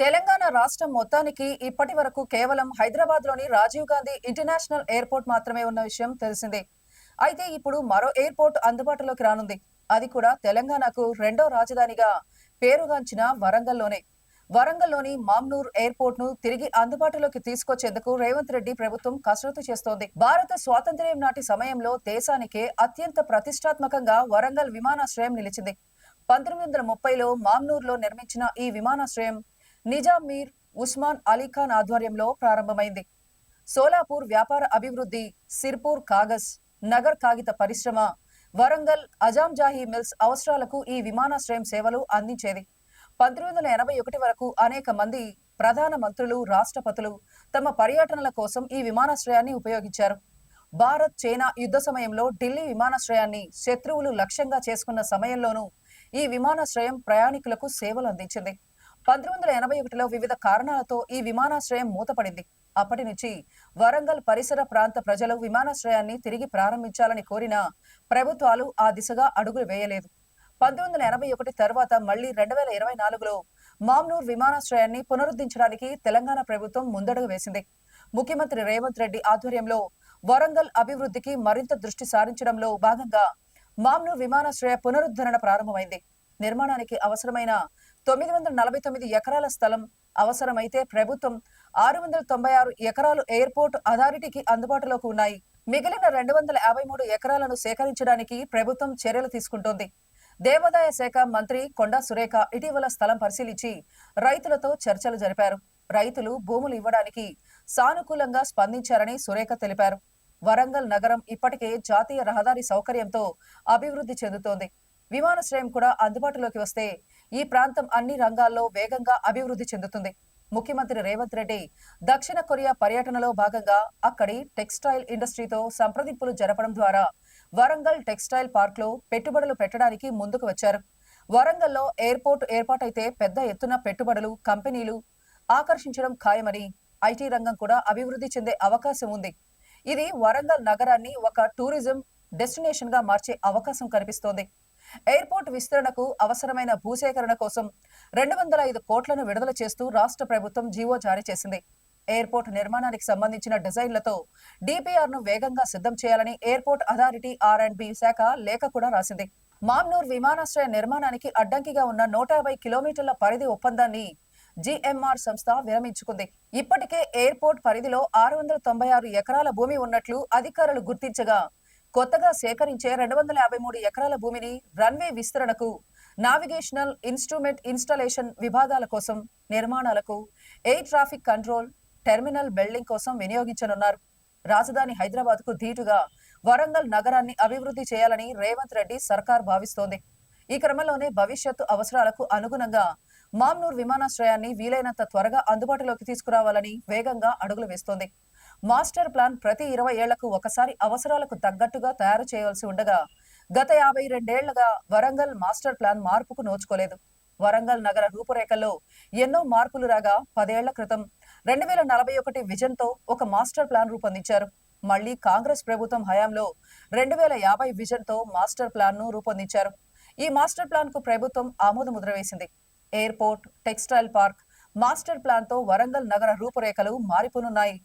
తెలంగాణ రాష్ట్రం మొత్తానికి ఇప్పటి వరకు కేవలం హైదరాబాద్లోని రాజీవ్ గాంధీ ఇంటర్నేషనల్ ఎయిర్పోర్ట్ మాత్రమే ఉన్న విషయం తెలిసిందే. అయితే ఇప్పుడు మరో ఎయిర్పోర్ట్ అందుబాటులోకి రానుంది. అది కూడా తెలంగాణకు రెండో రాజధానిగా పేరుగాంచిన వరంగల్లోనే. వరంగల్లోని మామ్నూర్ ఎయిర్పోర్ట్ ను తిరిగి అందుబాటులోకి తీసుకొచ్చేందుకు రేవంత్ రెడ్డి ప్రభుత్వం కసరత్తు చేస్తోంది. భారత స్వాతంత్ర్యం నాటి సమయంలో దేశానికే అత్యంత ప్రతిష్టాత్మకంగా వరంగల్ విమానాశ్రయం నిలిచింది. 1930లో మామ్నూర్లో నిర్మించిన ఈ విమానాశ్రయం నిజాం మీర్ ఉస్మాన్ అలీఖాన్ ఆధ్వర్యంలో ప్రారంభమైంది. సోలాపూర్ వ్యాపార అభివృద్ధి, సిర్పూర్ కాగజ్ నగర్ కాగిత పరిశ్రమ, వరంగల్ అజాంజాహీ మిల్స్ అవసరాలకు ఈ విమానాశ్రయం సేవలు అందించేది. 1981 వరకు అనేక మంది ప్రధాన మంత్రులు, రాష్ట్రపతులు తమ పర్యటనల కోసం ఈ విమానాశ్రయాన్ని ఉపయోగించారు. భారత్ చైనా యుద్ధ సమయంలో ఢిల్లీ విమానాశ్రయాన్ని శత్రువులు లక్ష్యంగా చేసుకున్న సమయంలోనూ ఈ విమానాశ్రయం ప్రయాణికులకు సేవలు అందించింది. 1981లో వివిధ కారణాలతో ఈ విమానాశ్రయం మూతపడింది. అప్పటి నుంచి వరంగల్ పరిసర ప్రాంత ప్రజలు విమానాశ్రయాన్ని తిరిగి ప్రారంభించాలని కోరిన ప్రభుత్వాలు ఆ దిశగా అడుగులు వేయలేదు. 1981 తర్వాత మళ్లీ 2024లో మామ్నూర్ విమానాశ్రయాన్ని పునరుద్ధరించడానికి తెలంగాణ ప్రభుత్వం ముందడుగు వేసింది. ముఖ్యమంత్రి రేవంత్ రెడ్డి ఆధ్వర్యంలో వరంగల్ అభివృద్ధికి మరింత దృష్టి సారించడంలో భాగంగా మామ్నూర్ విమానాశ్రయ పునరుద్ధరణ ప్రారంభమైంది. నిర్మాణానికి అవసరమైన 949 ఎకరాల స్థలం, అవసరమైతే ప్రభుత్వం 696 ఎకరాలు ఎయిర్పోర్ట్ అథారిటీకి అందుబాటులోకి ఉన్నాయి. మిగిలిన 253 ఎకరాలను సేకరించడానికి ప్రభుత్వం చర్యలు తీసుకుంటోంది. దేవాదాయ శాఖ మంత్రి కొండా సురేఖ ఇటీవల స్థలం పరిశీలించి రైతులతో చర్చలు జరిపారు. రైతులు భూములు ఇవ్వడానికి సానుకూలంగా స్పందించారని సురేఖ తెలిపారు. వరంగల్ నగరం ఇప్పటికే జాతీయ రహదారి సౌకర్యంతో అభివృద్ధి చెందుతోంది. విమానాశ్రయం కూడా అందుబాటులోకి వస్తే ఈ ప్రాంతం అన్ని రంగాల్లో వేగంగా అభివృద్ధి చెందుతుంది. ముఖ్యమంత్రి రేవంత్ రెడ్డి దక్షిణ కొరియా పర్యటనలో భాగంగా అక్కడి టెక్స్టైల్ ఇండస్ట్రీతో సంప్రదింపులు జరపడం ద్వారా వరంగల్ టెక్స్టైల్ పార్క్ లో పెట్టుబడులు పెట్టడానికి ముందుకు వచ్చారు. వరంగల్లో ఎయిర్పోర్ట్ ఏర్పాటైతే పెద్ద ఎత్తున పెట్టుబడులు, కంపెనీలు ఆకర్షించడం ఖాయమని, ఐటీ రంగం కూడా అభివృద్ధి చెందే అవకాశం ఉంది. ఇది వరంగల్ నగరాన్ని ఒక టూరిజం డెస్టినేషన్ గా మార్చే అవకాశం కనిపిస్తోంది. ఎయిర్పోర్ట్ విస్తరణకు అవసరమైన భూసేకరణ కోసం 205 కోట్లను విడుదల చేస్తూ రాష్ట్ర ప్రభుత్వం జీవో జారీ చేసింది. ఎయిర్పోర్ట్ నిర్మాణానికి సంబంధించిన డిజైన్లతో డిపిఆర్ ను వేగంగా సిద్ధం చేయాలని ఎయిర్పోర్ట్ అథారిటీ R&B శాఖ లేఖ కూడా రాసింది. మామ్నూర్ విమానాశ్రయ నిర్మాణానికి అడ్డంకిగా ఉన్న 150 కిలోమీటర్ల పరిధి ఒప్పందాన్ని GMR సంస్థ విరమించుకుంది. ఇప్పటికే ఎయిర్పోర్ట్ పరిధిలో 696 ఎకరాల భూమి ఉన్నట్లు అధికారులు గుర్తించగా, కొత్తగా సేకరించే 253 ఎకరాల భూమిని రన్వే విస్తరణకు, నావిగేషనల్ ఇన్స్ట్రుమెంట్ ఇన్స్టాలేషన్ విభాగాల కోసం, నిర్మాణాలకు, air traffic control, terminal building కోసం వినియోగించనున్నారు. రాజధాని హైదరాబాద్ కు ధీటుగా వరంగల్ నగరాన్ని అభివృద్ధి చేయాలని రేవంత్ రెడ్డి సర్కార్ భావిస్తోంది. ఈ క్రమంలోనే భవిష్యత్తు అవసరాలకు అనుగుణంగా మామ్నూర్ విమానాశ్రయాన్ని వీలైనంత త్వరగా అందుబాటులోకి తీసుకురావాలని వేగంగా అడుగులు వేస్తోంది. మాస్టర్ ప్లాన్ ప్రతి 20 ఏళ్లకు ఒకసారి అవసరాలకు తగ్గట్టుగా తయారు చేయవలసి ఉండగా, గత 52 ఏళ్లుగా వరంగల్ మాస్టర్ ప్లాన్ మార్పుకు నోచుకోలేదు. వరంగల్ నగర రూపురేఖల్లో ఎన్నో మార్పులు రాగా 10 ఏళ్ల క్రితం 2041 విజన్ తో ఒక మాస్టర్ ప్లాన్ రూపొందించారు. మళ్లీ కాంగ్రెస్ ప్రభుత్వం హయాంలో 2050 విజన్ తో మాస్టర్ ప్లాన్ ను రూపొందించారు. ఈ మాస్టర్ ప్లాన్ కు ప్రభుత్వం ఆమోద ముద్ర వేసింది. Airport, textile park master plan తో వరంగల్ నగర రూపురేఖలు మారిపోనున్నాయి.